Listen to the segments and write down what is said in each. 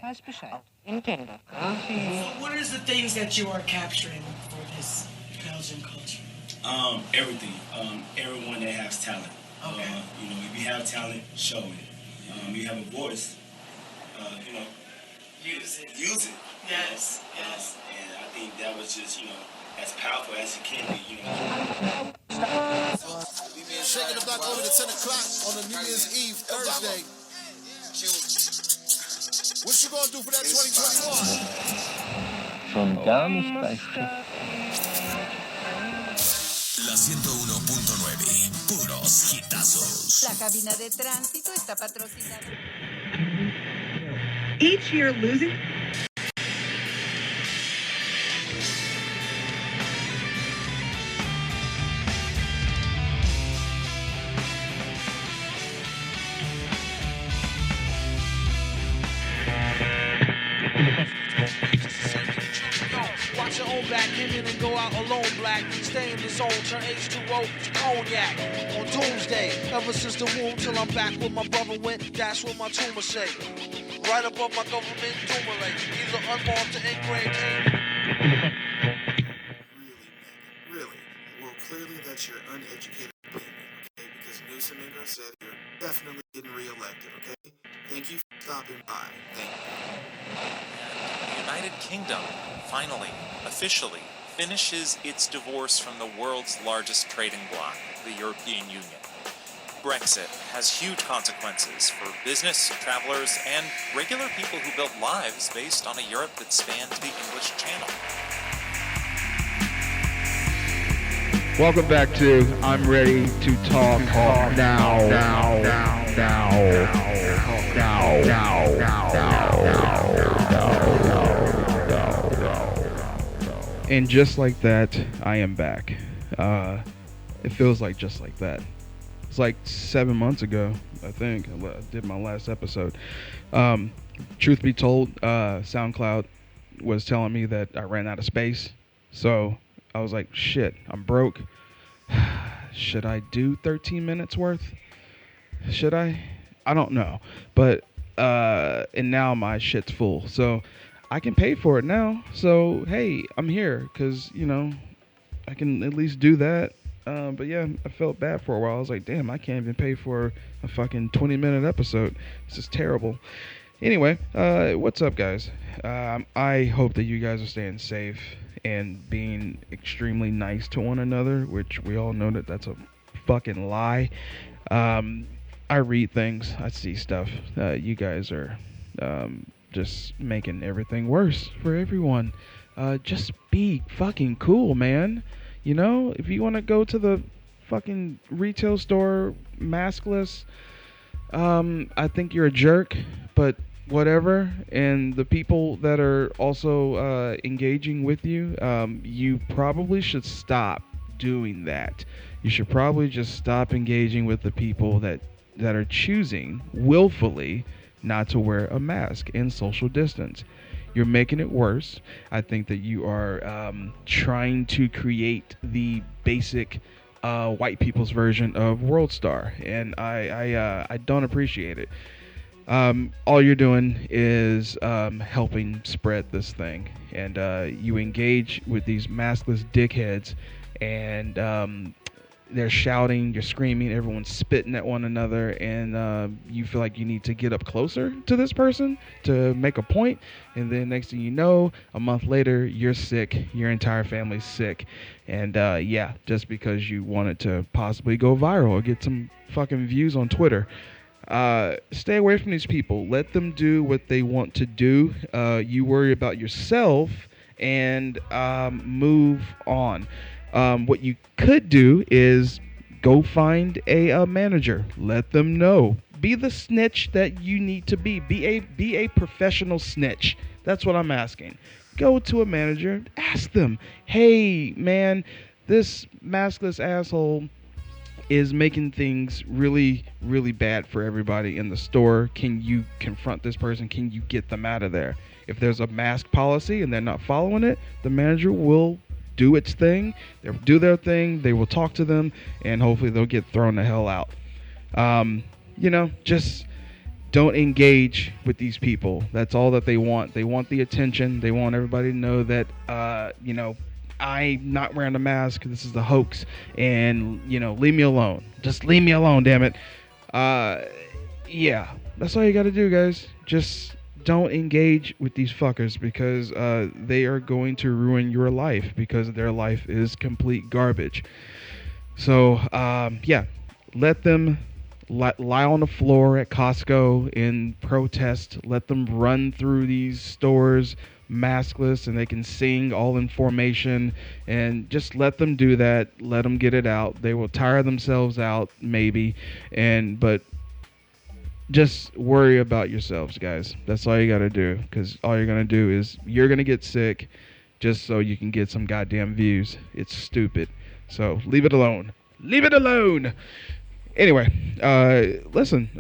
weiß Bescheid. Intendo. What is the things that you are capturing for this Belgian culture? Everything. Everyone that has talent. Okay. If you have talent, show it. You have a voice. Use it. Use it. Yes. Yes. And I think that was just, as powerful as it can be, Shaking the block over to 10 o'clock on a New Year's Eve, Thursday. What you gonna do for that 2021? Schon gar nicht bei La 101.9, puros hitazos. La cabina de tránsito está patrocinada. Each year losing... Watch your own back, get in and go out alone, black. Stay in the zone, turn H2O to cognac. On doomsday, ever since the womb till I'm back where my brother went, that's what my tumor say. Right above my government tumor, either unmarked or engraved. Really? Well, clearly that's your uneducated opinion, okay? Because Newsom said you're definitely getting reelected, okay? Thank you for stopping by. Thank you. The United Kingdom, finally, officially, finishes its divorce from the world's largest trading bloc, the European Union. Brexit has huge consequences for business, travelers, and regular people who built lives based on a Europe that spanned the English Channel. Welcome back to I'm Ready to Talk Now. And just like that, I am back. It feels like just like that. It's like 7 months ago, I think, I did my last episode. Truth be told, SoundCloud was telling me that I ran out of space. So I was like, shit, I'm broke. Should I do 13 minutes worth? Should I? I don't know. But, and now my shit's full. So I can pay for it now. So, hey, I'm here because, I can at least do that. But yeah, I felt bad for a while. I was like, damn, I can't even pay for a fucking 20-minute episode. This is terrible. Anyway, what's up, guys? I hope that you guys are staying safe and being extremely nice to one another, which we all know that that's a fucking lie. I read things. I see stuff. You guys are just making everything worse for everyone. Just be fucking cool, man. If you want to go to the fucking retail store maskless, I think you're a jerk, but whatever. And the people that are also engaging with you, you probably should stop doing that. You should probably just stop engaging with the people that are choosing willfully not to wear a mask and social distance. You're making it worse. I think that you are trying to create the basic white people's version of World Star, and I don't appreciate it. All you're doing is helping spread this thing, and you engage with these maskless dickheads, and they're shouting, you're screaming, everyone's spitting at one another, and you feel like you need to get up closer to this person to make a point, and then next thing you know, a month later, you're sick, your entire family's sick, and yeah, just because you wanted to possibly go viral or get some fucking views on Twitter. Stay away from these people. Let them do what they want to do. You worry about yourself and move on. What you could do is go find a manager. Let them know. Be the snitch that you need to be. Be a professional snitch. That's what I'm asking. Go to a manager. Ask them, hey, man, this maskless asshole is making things really, really bad for everybody in the store. Can you confront this person? Can you get them out of there? If there's a mask policy and they're not following it, the manager will do its thing. They'll do their thing. They will talk to them, and hopefully they'll get thrown the hell out. Just don't engage with these people. That's all that they want. They want the attention. They want everybody to know that, I'm not wearing a mask. This is a hoax. And, leave me alone. Just leave me alone, damn it. Yeah. That's all you got to do, guys. Just don't engage with these fuckers because they are going to ruin your life because their life is complete garbage. So, let them lie on the floor at Costco in protest. Let them run through these stores maskless and they can sing all in formation, and just let them do that. Let them get it out. They will tire themselves out maybe, but just worry about yourselves, guys. That's all you got to do, because all you're going to do is you're going to get sick just so you can get some goddamn views. It's stupid. So leave it alone. Leave it alone. Anyway, listen,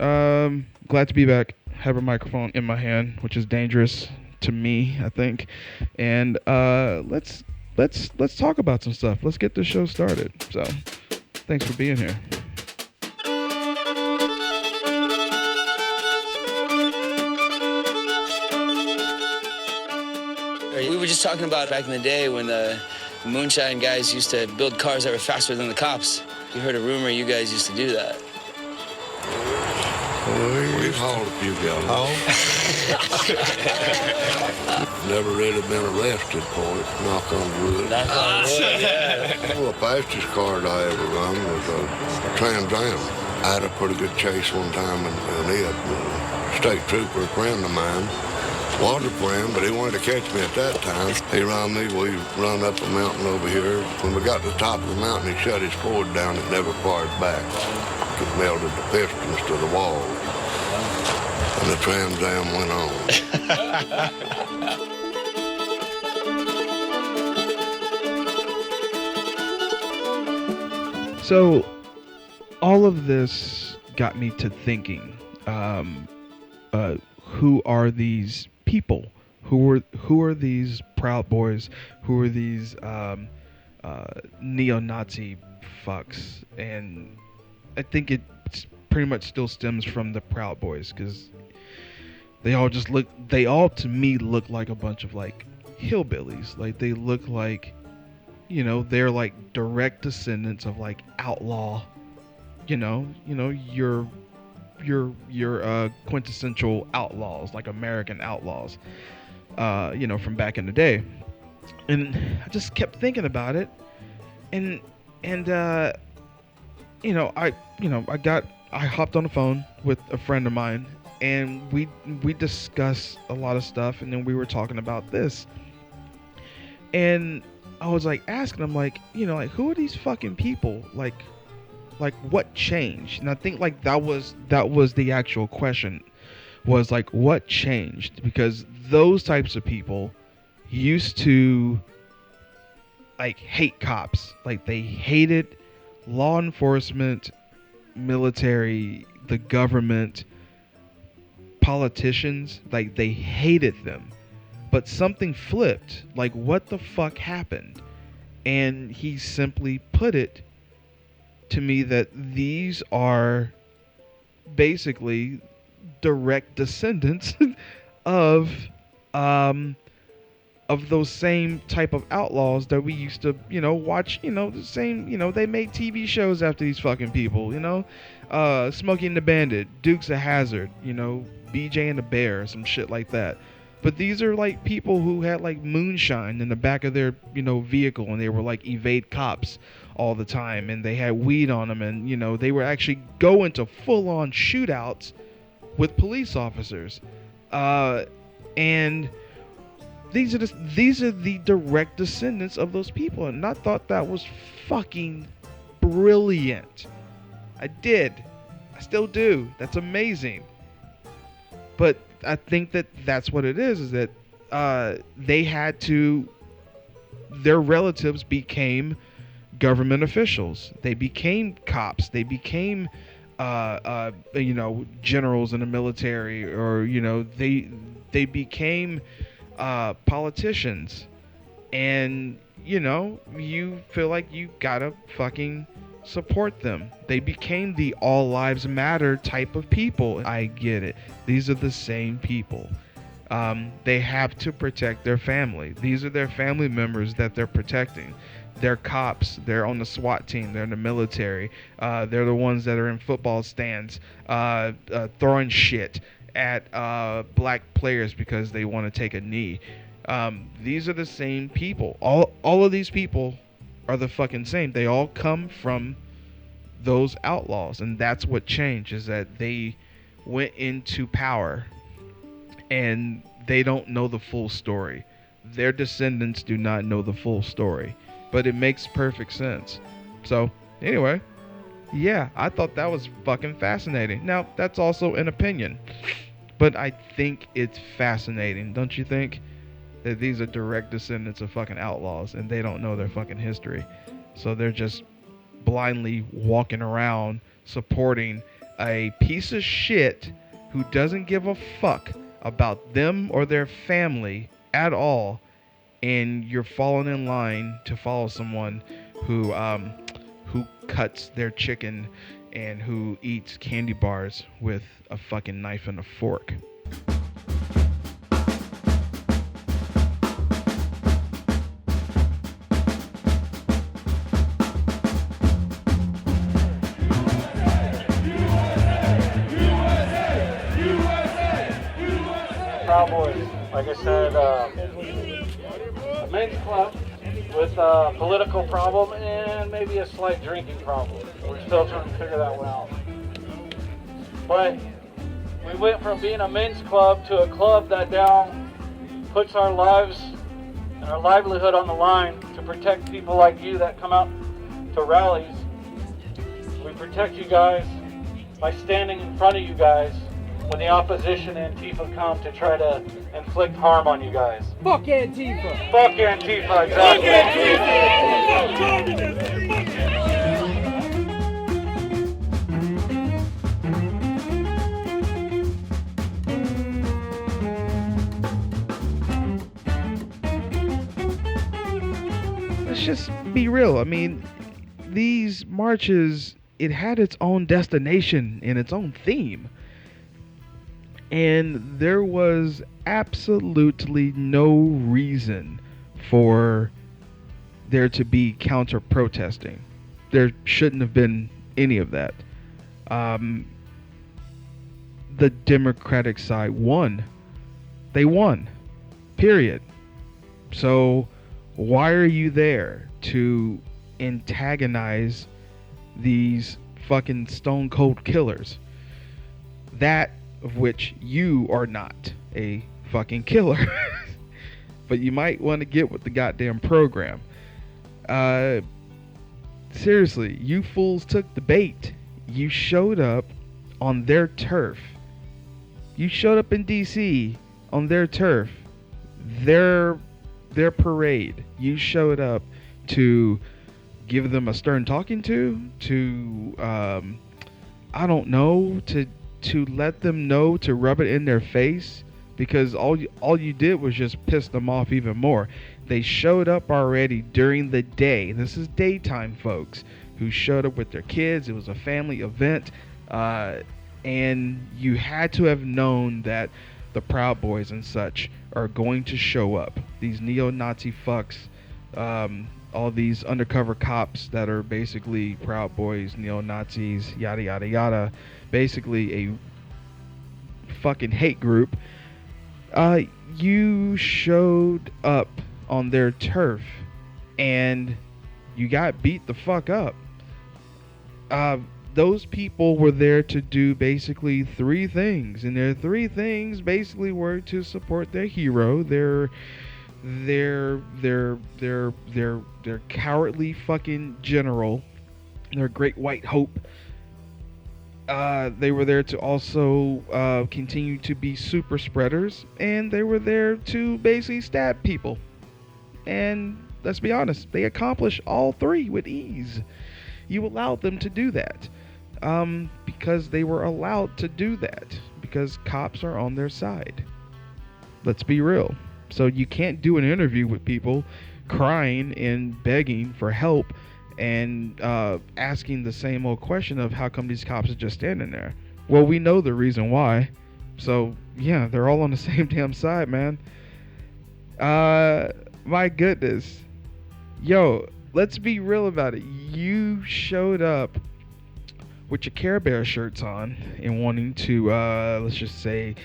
glad to be back. Have a microphone in my hand, which is dangerous to me, I think. And let's talk about some stuff. Let's get this show started. So thanks for being here. We were just talking about back in the day when the moonshine guys used to build cars that were faster than the cops. We heard a rumor you guys used to do that. We've hauled a few gallons. Never really been arrested for it, knock on wood. Knock on wood, yeah. Well, the fastest car I ever run was a Trans Am. I had a pretty good chase one time, and he had a state trooper, a friend of mine, was a friend, but he wanted to catch me at that time. He ran me, we run up a mountain over here. When we got to the top of the mountain, he shut his Ford down. It never fired back. It melted the pistons to the wall. And the Trans Am went on. So, all of this got me to thinking, who are these people? Who are these Proud Boys? Who are these neo-Nazi fucks? And I think it pretty much still stems from the Proud Boys, because they all to me look like a bunch of like hillbillies. Like they look like, they're like direct descendants of like Outlaw. Your quintessential outlaws, like American outlaws, from back in the day. And I just kept thinking about it, and I hopped on the phone with a friend of mine, and we discussed a lot of stuff, and then we were talking about this, and I was like asking him, like, who are these fucking people? Like what changed? And I think like that was the actual question, was like what changed? Because those types of people used to like hate cops. Like they hated law enforcement, military, the government, politicians. Like they hated them. But something flipped. Like what the fuck happened? And he simply put it to me that these are basically direct descendants of those same type of outlaws that we used to, watch, the same, they made TV shows after these fucking people, Smokey and the Bandit, Dukes of Hazzard, BJ and the Bear, some shit like that. But these are like people who had like moonshine in the back of their, vehicle, and they were like evade cops all the time, and they had weed on them, and they were actually going to full-on shootouts with police officers, and these are the direct descendants of those people. And I thought that was fucking brilliant. I still do. That's amazing. But I think that's what it is that they had to, their relatives became government officials. They became cops. They became generals in the military, or they became politicians. And you feel like you gotta fucking support them. They became the all lives matter type of people. I get it. These are the same people. They have to protect their family. These are their family members that they're protecting. They're cops. They're on the SWAT team. They're in the military. They're the ones that are in football stands throwing shit at black players because they want to take a knee. These are the same people. All of these people are the fucking same. They all come from those outlaws, and that's what changed, is that they went into power and they don't know the full story. Their descendants do not know the full story, but it makes perfect sense. So anyway, yeah, I thought that was fucking fascinating. Now, that's also an opinion, but I think it's fascinating, don't you think? That these are direct descendants of fucking outlaws and they don't know their fucking history. So they're just blindly walking around supporting a piece of shit who doesn't give a fuck about them or their family at all, and you're falling in line to follow someone who cuts their chicken and who eats candy bars with a fucking knife and a fork. Cowboys, like I said, a men's club with a political problem and maybe a slight drinking problem. We're still trying to figure that one out. But we went from being a men's club to a club that now puts our lives and our livelihood on the line to protect people like you that come out to rallies. We protect you guys by standing in front of you guys when the opposition and Antifa come to try to inflict harm on you guys. Fuck Antifa! Fuck Antifa, exactly. Fuck Antifa! Let's just be real. I mean, these marches, it had its own destination and its own theme. And there was absolutely no reason for there to be counter-protesting. There shouldn't have been any of that. The Democratic side won. They won. Period. So why are you there to antagonize these fucking stone cold killers? That of which you are not a fucking killer. But you might want to get with the goddamn program. Seriously, you fools took the bait. You showed up on their turf. You showed up in DC on their turf. Their parade. You showed up to give them a stern talking to I don't know, to let them know, to rub it in their face, because all you did was just piss them off even more. They showed up already during the day. This is daytime folks who showed up with their kids. It was a family event, and you had to have known that the Proud Boys and such are going to show up. These neo-Nazi fucks, all these undercover cops that are basically Proud Boys, neo-Nazis, yada yada yada, basically a fucking hate group. You showed up on their turf and you got beat the fuck up. Those people were there to do basically three things, and their three things basically were to support their hero, their cowardly fucking general, their great white hope. They were there to also continue to be super spreaders, and they were there to basically stab people. And let's be honest, they accomplished all three with ease. You allowed them to do that because they were allowed to do that because cops are on their side. Let's be real. So you can't do an interview with people crying and begging for help and asking the same old question of how come these cops are just standing there. Well, we know the reason why. So yeah, they're all on the same damn side, man. My goodness. Yo, let's be real about it. You showed up with your Care Bear shirts on and wanting to, let's just say,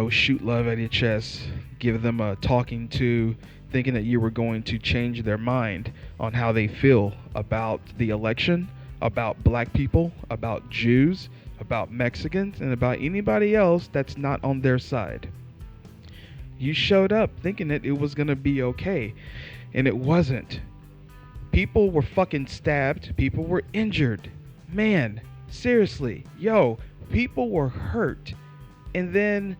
shoot love at your chest, give them a talking to, thinking that you were going to change their mind on how they feel about the election, about black people, about Jews, about Mexicans, and about anybody else that's not on their side. You showed up thinking that it was going to be okay, and it wasn't. People were fucking stabbed. People were injured. Man, seriously, yo, people were hurt. And then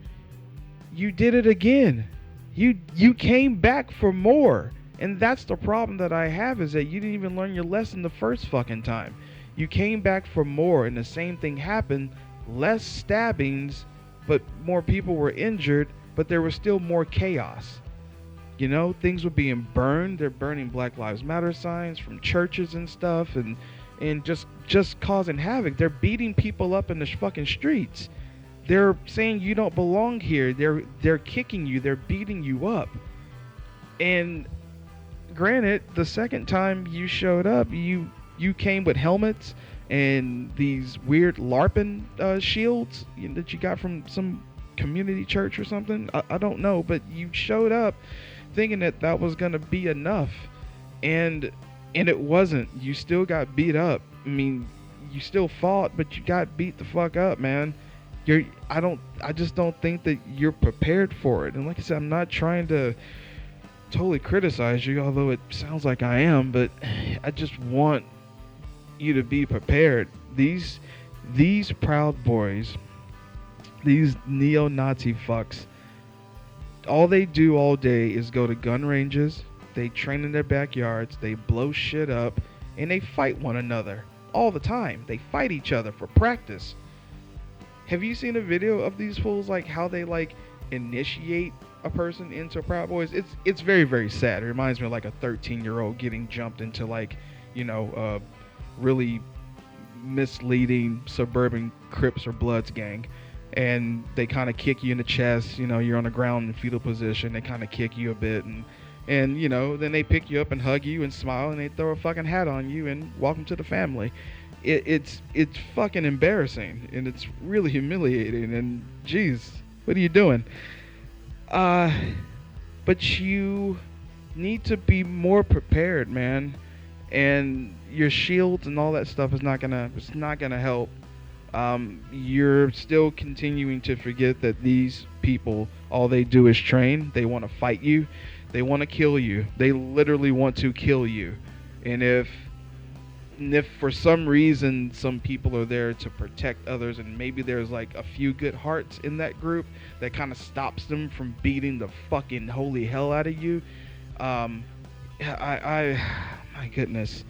you did it again. You came back for more. And that's the problem that I have, is that you didn't even learn your lesson the first fucking time. You came back for more, and the same thing happened. Less stabbings, but more people were injured, but there was still more chaos. Things were being burned. They're burning Black Lives Matter signs from churches and stuff, and just causing havoc. They're beating people up in the fucking streets. They're saying you don't belong here. They're kicking you. They're beating you up. And granted, the second time you showed up, you came with helmets and these weird LARPing shields that you got from some community church or something. I don't know, but you showed up thinking that was gonna be enough, and it wasn't. You still got beat up. I mean, you still fought, but you got beat the fuck up, man. I just don't think that you're prepared for it. And like I said, I'm not trying to totally criticize you, although it sounds like I am, but I just want you to be prepared. These Proud Boys, these neo-Nazi fucks, all they do all day is go to gun ranges, they train in their backyards, they blow shit up, and they fight one another all the time. They fight each other for practice. Have you seen a video of these fools, like how they like initiate a person into Proud Boys? It's very, very sad. It reminds me of like a 13-year-old getting jumped into like, really misleading suburban Crips or Bloods gang. And they kind of kick you in the chest. You're on the ground in fetal position. They kind of kick you a bit, and then they pick you up and hug you and smile, and they throw a fucking hat on you and welcome to the family. It's fucking embarrassing, and it's really humiliating. And geez, what are you doing? But you need to be more prepared, man. And your shields and all that stuff is not gonna help. You're still continuing to forget that these people, all they do is train. They want to fight you. They want to kill you. They literally want to kill you. And if for some reason some people are there to protect others, and maybe there's like a few good hearts in that group that kind of stops them from beating the fucking holy hell out of you, my goodness,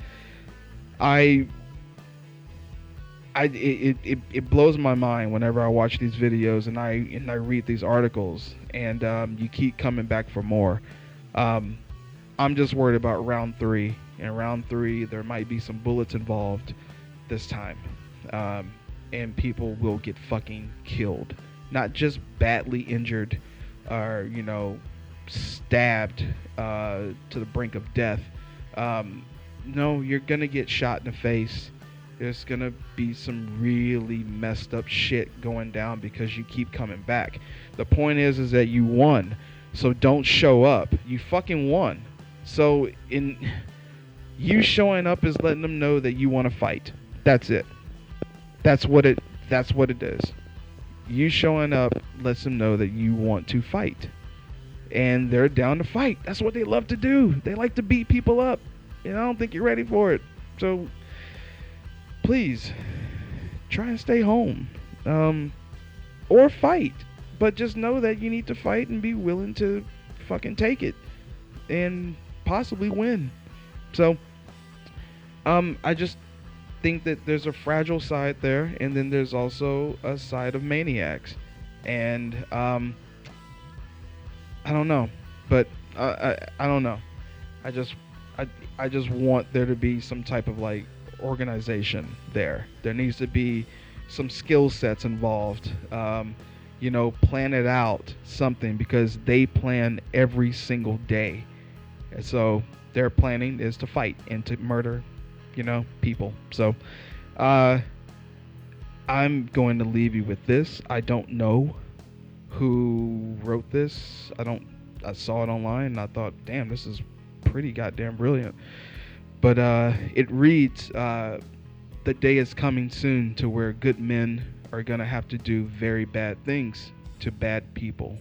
it blows my mind whenever I watch these videos and I read these articles, and you keep coming back for more. I'm just worried about round 3. In round 3, there might be some bullets involved this time, and people will get fucking killed, not just badly injured or stabbed to the brink of death. No, you're gonna get shot in the face. There's gonna be some really messed up shit going down because you keep coming back. The point is that you won, so don't show up. You fucking won. So you showing up is letting them know that you want to fight. That's it. That's what it is. You showing up lets them know that you want to fight, and they're down to fight. That's what they love to do. They like to beat people up, and I don't think you're ready for it. So please try and stay home, or fight, but just know that you need to fight and be willing to fucking take it and possibly win. So I just think that there's a fragile side there, and then there's also a side of maniacs, and I don't know, but I don't know. I just want there to be some type of like organization there. There needs to be some skill sets involved. Plan it out something, because they plan every single day. And so their planning is to fight and to murder, people. So I'm going to leave you with this. I don't know who wrote this. I saw it online and I thought, damn, this is pretty goddamn brilliant. But it reads, the day is coming soon to where good men are going to have to do very bad things to bad people.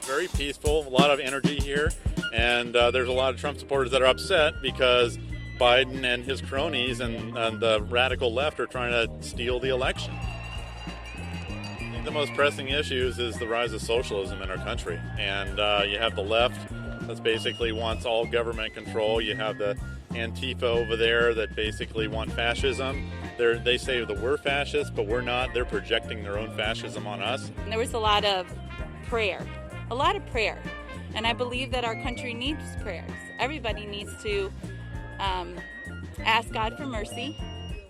Very peaceful, a lot of energy here, and there's a lot of Trump supporters that are upset because Biden and his cronies and the radical left are trying to steal the election. I think the most pressing issues is the rise of socialism in our country, and you have the left that basically wants all government control. You have the Antifa over there that basically want fascism. They say that we're fascists, but we're not. They're projecting their own fascism on us. There was a lot of prayer. And I believe that our country needs prayers. Everybody needs to ask God for mercy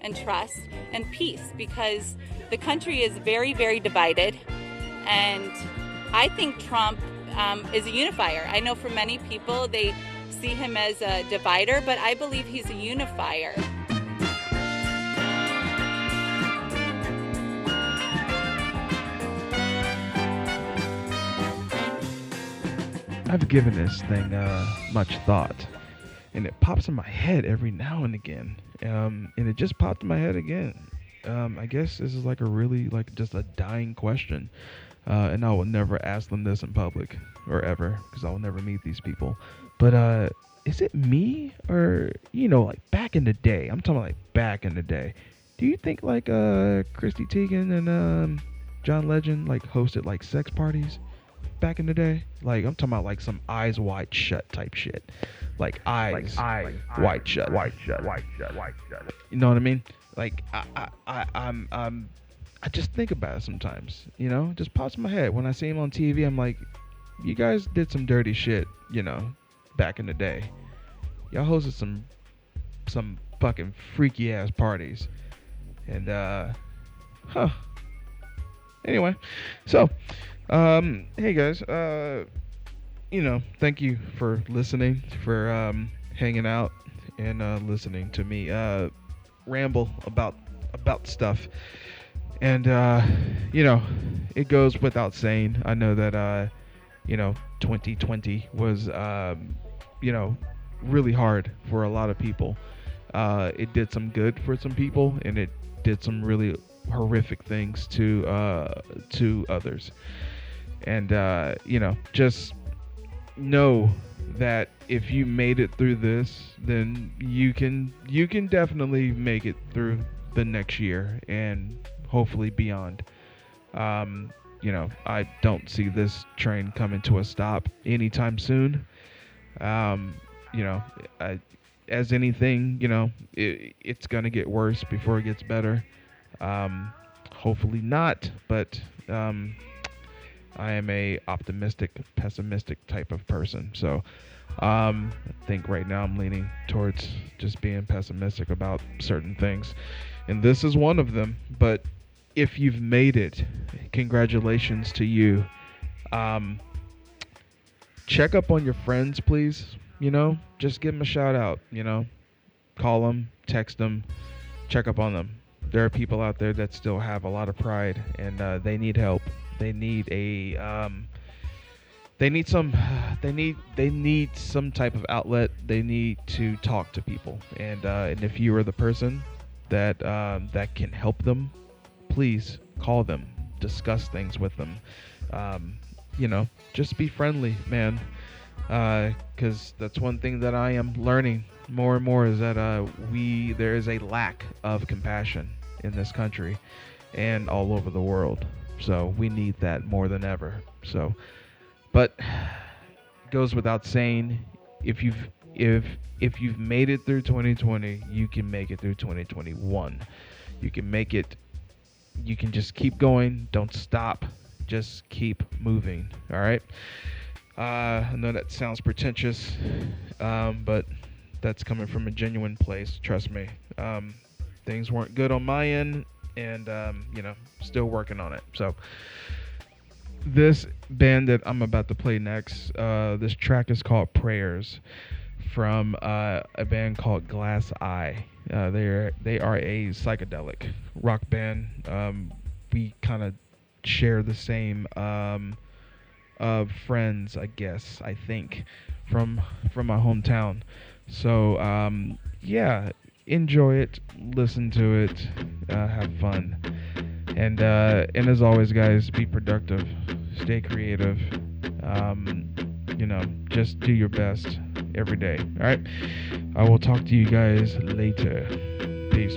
and trust and peace, because the country is very, very divided. And I think Trump is a unifier. I know for many people they see him as a divider, but I believe he's a unifier. I've given this thing much thought, and it pops in my head every now and again. And it just popped in my head again. I guess this is like a really just a dying question, and I will never ask them this in public or ever, because I will never meet these people. But is it me, or back in the day? I'm talking about back in the day. Do you think Christy Teigen and John Legend hosted sex parties back in the day? I'm talking about some eyes wide shut type shit. Eyes wide shut. You know what I mean? I just think about it sometimes. Just pops in my head when I see him on TV. I'm like, you guys did some dirty shit. Back in the day, y'all hosted some fucking freaky ass parties. And Anyway, so. Hey guys, thank you for listening, for hanging out and listening to me ramble about stuff. And it goes without saying, I know that 2020 was really hard for a lot of people. It did some good for some people, and it did some really horrific things to others. And just know that if you made it through this, then you can definitely make it through the next year and hopefully beyond. I don't see this train coming to a stop anytime soon. As anything, it's gonna get worse before it gets better. Hopefully not, but I am a optimistic, pessimistic type of person. So I think right now I'm leaning towards just being pessimistic about certain things. And this is one of them. But if you've made it, congratulations to you. Check up on your friends, please. Just give them a shout out. Call them, text them, check up on them. There are people out there that still have a lot of pride, and they need help. They need they need some type of outlet. They need to talk to people, and if you are the person that can help them, please call them, discuss things with them. Just be friendly, man. Because that's one thing that I am learning more and more, is that there is a lack of compassion in this country and all over the world. So we need that more than ever. So, but it goes without saying, if you've made it through 2020, you can make it through 2021. You can make it. You can just keep going. Don't stop. Just keep moving. All right. I know that sounds pretentious, but that's coming from a genuine place. Trust me. Things weren't good on my end, and still working on it. So this band that I'm about to play next, this track is called Prayers, from a band called Glass Eye. They are a psychedelic rock band. We kind of share the same friends, I guess. I think from my hometown. So yeah, enjoy it, listen to it, have fun, and as always, guys, be productive, stay creative. Just do your best every day. All right. I will talk to you guys later. Peace.